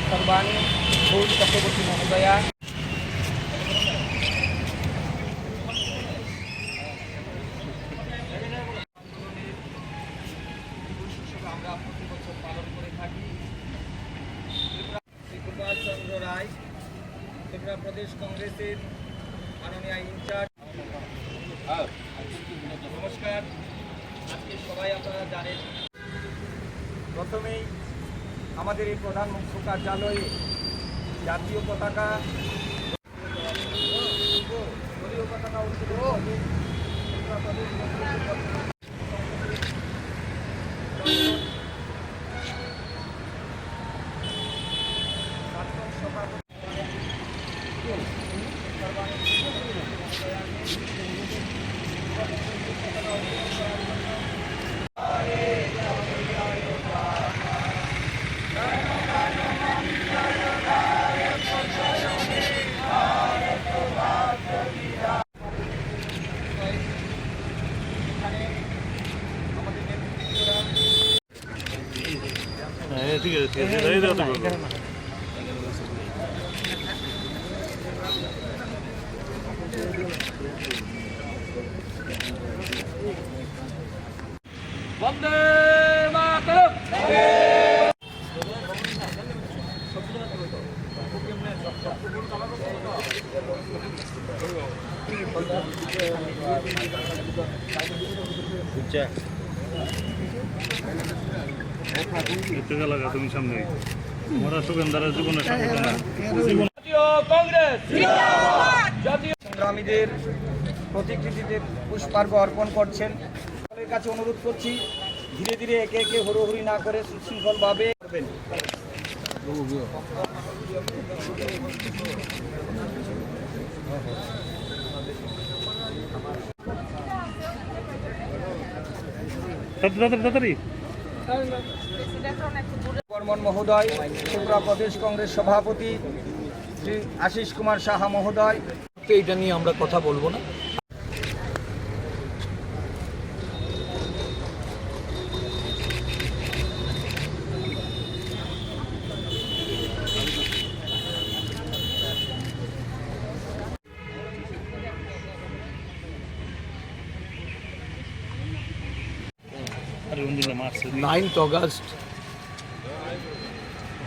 सर्वाणी भूल चक्रवर्ती महोदया আমরা প্রতি বছর পালন করে থাকি। গোপাল চন্দ্র রায় ত্রিপুরা প্রদেশ কংগ্রেসের মাননীয় ইনচার্জ। নমস্কার। আজকে সবাই আপনারা জানেন, প্রথমেই আমাদের এই প্রধান মুখ্য কার্যালয়ে জাতীয় পতাকা উত্তোলন হবে। ত্রিপুরা প্রদেশ ঠিক আছে বন্দে মাতরম। তুমি সামনে সুগন্ধারের জীবনের জাতীয় কংগ্রেস জাতীয় সংগ্রামীদের প্রতিকৃতিতে পুষ্পার্ঘ্য অর্পণ করছেন। সকলের কাছে অনুরোধ করছি, ধীরে ধীরে একে একে হুড়োহুড়ি না করে সুশৃঙ্খলভাবে করবেন। বর্মন মহোদয়, ত্রিপুরা প্রদেশ কংগ্রেস সভাপতি শ্রী আশিস কুমার সাহা মহোদয়, এটা নিয়ে আমরা কথা বলবো না। नाइन्थ अगस्त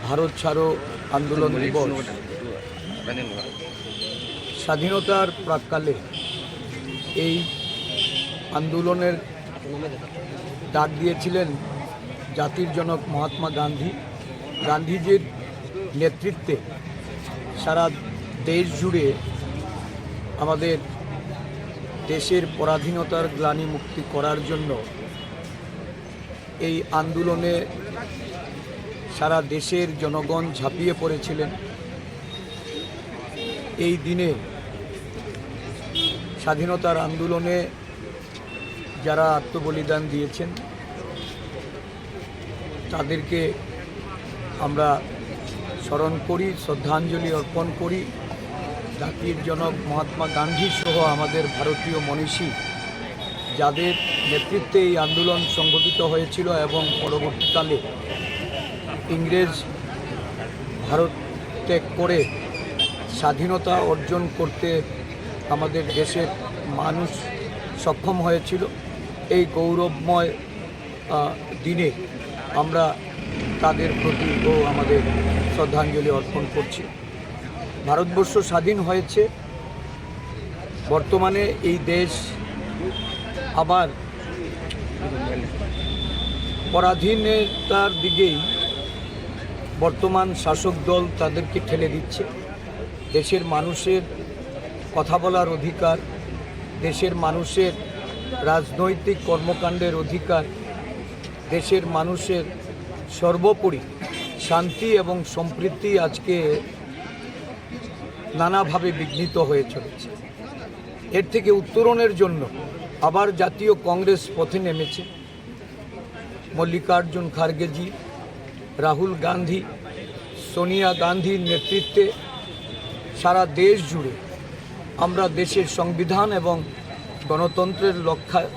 भारत ছাড়ো आंदोलन दिवस। স্বাধীনতার প্রাক্কালে এই আন্দোলনের ডাক দিয়েছিলেন জাতির জনক মহাত্মা গান্ধী। গান্ধীজির নেতৃত্বে সারা দেশ জুড়ে আমাদের দেশের পরাধীনতার গ্লানি মুক্তি করার জন্য এই আন্দোলনে সারা দেশের জনগণ ঝাঁপিয়ে পড়েছিলেন। এই দিনে স্বাধীনতার আন্দোলনে যারা আত্মবলিদান দিয়েছেন তাদেরকে আমরা স্মরণ করি, শ্রদ্ধাঞ্জলি অর্পণ করি। জাতির জনক মহাত্মা গান্ধী সহ আমাদের ভারতীয় মনীষী যাদের নেতৃত্বে এই আন্দোলন সংগঠিত হয়েছিল এবং পরবর্তীকালে ইংরেজ ভারত ত্যাগ করে স্বাধীনতা অর্জন করতে আমাদের দেশের মানুষ সক্ষম হয়েছিল। এই গৌরবময় দিনে আমরা তাদের প্রতি আমাদের শ্রদ্ধাঞ্জলি অর্পণ করছি। ভারতবর্ষ স্বাধীন হয়েছে, বর্তমানে এই দেশ আবার পরাধীনতার দিকেই বর্তমান শাসক দল তাদেরকে ঠেলে দিচ্ছে। দেশের মানুষের কথা বলার অধিকার, দেশের মানুষের রাজনৈতিক কর্মকাণ্ডের অধিকার, দেশের মানুষের সর্বোপরি শান্তি এবং সম্প্রীতি আজকে নানাভাবে বিঘ্নিত হয়ে চলেছে। এর থেকে উত্তরণের জন্য আবার জাতীয় কংগ্রেস পথে নেমেছে। মল্লিকার্জুন খার্গেজি, রাহুল গান্ধী, সোনিয়া গান্ধীর নেতৃত্বে সারা দেশ জুড়ে আমরা দেশের সংবিধান এবং গণতন্ত্রের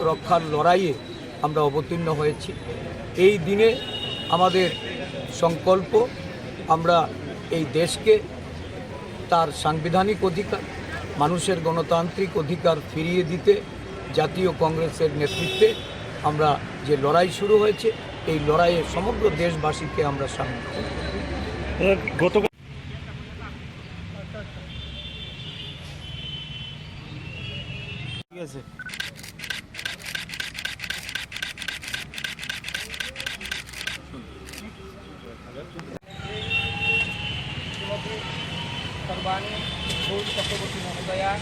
রক্ষার লড়াইয়ে আমরা অবতীর্ণ হয়েছি। এই দিনে আমাদের সংকল্প আমরা এই দেশকে তার সাংবিধানিক অধিকার, মানুষের গণতান্ত্রিক অধিকার ফিরিয়ে দিতে জাতীয় কংগ্রেসের নেতৃত্বে আমরা যে লড়াই শুরু হয়েছে, এই লড়াইয়ে সমগ্র দেশবাসীকে আমরা সামিল করব। গতকাল ঠিক আছে। শ্রীমতী সর্বাণী ঘোষ চক্রবর্তী মহোদয়া,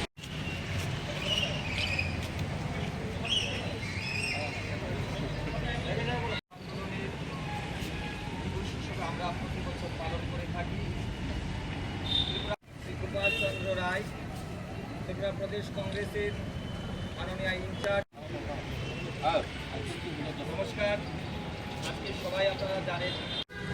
আমরা প্রতি বছর পালন করে থাকি। শ্রী গোপাল চন্দ্র রায়, ত্রিপুরা প্রদেশ কংগ্রেসের মাননীয় ইনচার্জ। নমস্কার। আজকে সবাই আপনারা জানেন